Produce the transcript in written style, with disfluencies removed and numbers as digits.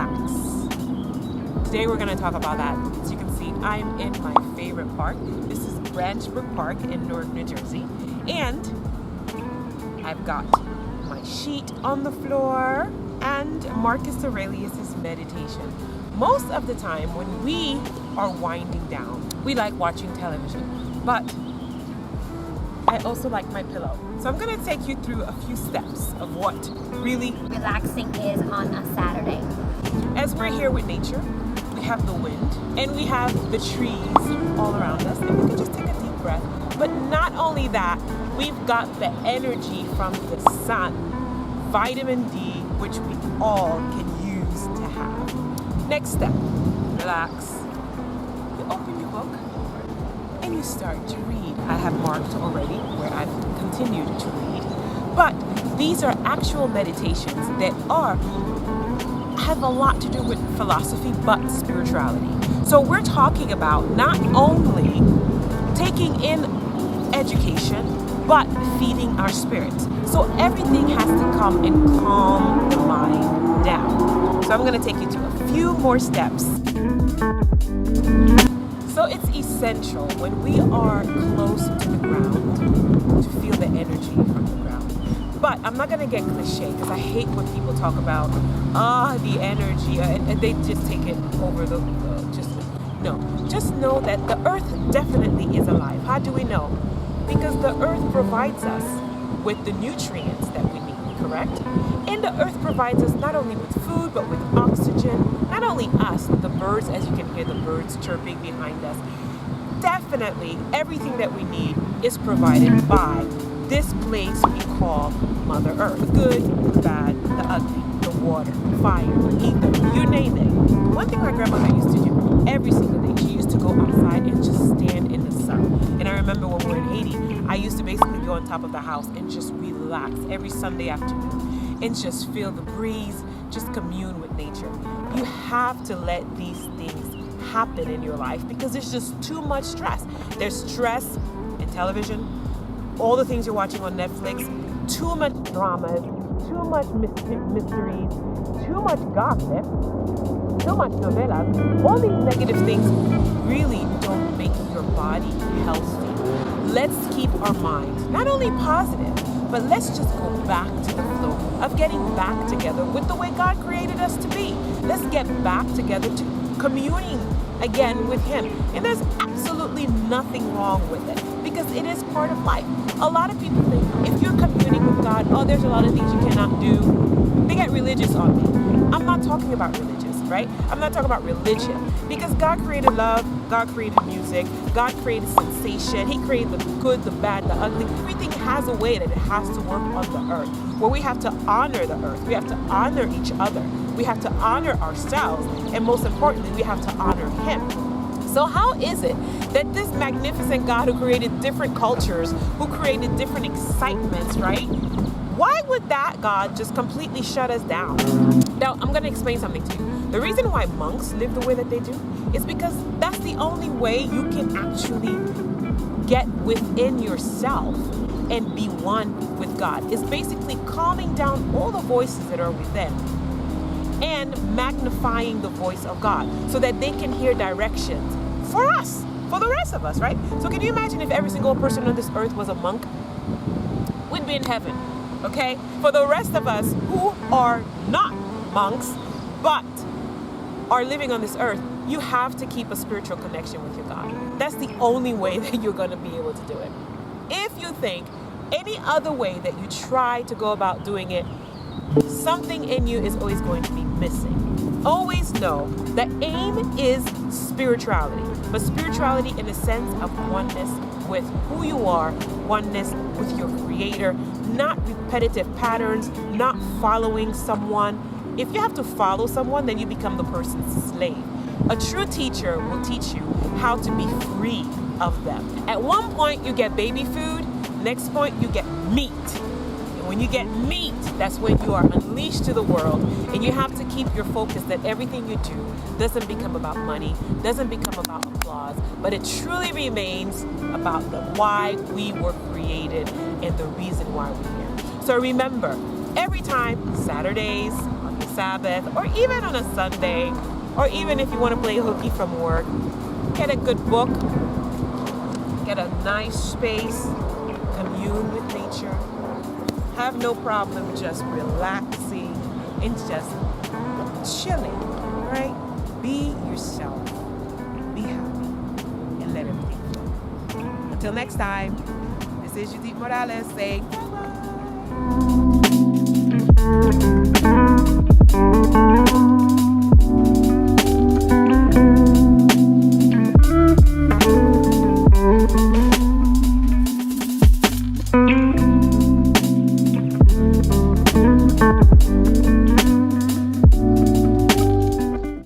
relax. Today we're going to talk about that. As you can see, I'm in my favorite park. This is Branch Brook Park in Newark, New Jersey. And I've got my sheet on the floor and Marcus Aurelius' meditation. Most of the time when we are winding down, we like watching television, but I also like my pillow. So I'm going to take you through a few steps of what really relaxing is on a Saturday. As we're here with nature, we have the wind and we have the trees all around us, and we can just take a deep breath. But not only that, we've got the energy from the sun, vitamin D, which we all can use to have. Next step, relax. You open your book and you start to read. I have marked already where I've continued to read, but these are actual meditations that have a lot to do with philosophy but spirituality. So we're talking about not only taking in education but feeding our spirit. So everything has to come and calm the mind down. So I'm going to take you to a few more steps. So it's essential when we are close to the ground to feel the energy from the ground. But I'm not going to get cliche because I hate when people talk about the energy and they just take it over the just know that the earth definitely is alive. How do we know? Because the earth provides us with the nutrients that we need, correct? And the earth provides us not only with food, but with oxygen. Not only us, but the birds, as you can hear the birds chirping behind us. Definitely everything that we need is provided by this place we call Mother Earth. The good, the bad, the ugly, the water, fire, ether, you name it. One thing my grandmother used to do every single day, she used to go outside and just stand in the sun. And I remember when we were in Haiti, I used to basically go on top of the house and just relax every Sunday afternoon and just feel the breeze, just commune with nature. You have to let these things happen in your life because there's just too much stress. There's stress in television, all the things you're watching on Netflix, too much dramas, too much mysteries, too much gossip, too much novelas. All these negative things really don't make your body healthy. Let's keep our mind not only positive, but let's just go back to the flow of getting back together with the way God created us to be. Let's get back together to communing again with Him. And there's absolutely nothing wrong with it because it is part of life. A lot of people think if you're communing with God, there's a lot of things you cannot do. They get religious on me. I'm not talking about religious, right? I'm not talking about religion because God created love, God created music, God created sensation. He created the good, the bad, the ugly. Everything has a way that it has to work on the earth where we have to honor the earth. We have to honor each other. We have to honor ourselves. And most importantly, we have to honor Him. So how is it that this magnificent God who created different cultures, who created different excitements, right? Why would that God just completely shut us down? Now, I'm going to explain something to you. The reason why monks live the way that they do is because that's the only way you can actually get within yourself and be one with God. It's basically calming down all the voices that are within and magnifying the voice of God so that they can hear directions for us, for the rest of us, right? So can you imagine if every single person on this earth was a monk? We'd be in heaven, okay? For the rest of us who are not monks, but are living on this earth, you have to keep a spiritual connection with your God. That's the only way that you're going to be able to do it. If you think any other way that you try to go about doing it, something in you is always going to be missing. Always know the aim is spirituality, but spirituality in the sense of oneness with who you are, oneness with your Creator, not repetitive patterns, not following someone. If you have to follow someone, then you become the person's slave. A true teacher will teach you how to be free of them. At one point, you get baby food. Next point, you get meat. And when you get meat, that's when you are unleashed to the world. And you have to keep your focus that everything you do doesn't become about money, doesn't become about applause, but it truly remains about the why we were created and the reason why we're here. So remember, every time, Saturdays, on your Sabbath, or even on a Sunday, or even if you want to play hooky from work, get a good book, get a nice space, commune with nature. Have no problem just relaxing and just chilling, right? Be yourself, be happy, and let everything flow. Until next time, this is Judith Morales saying bye-bye.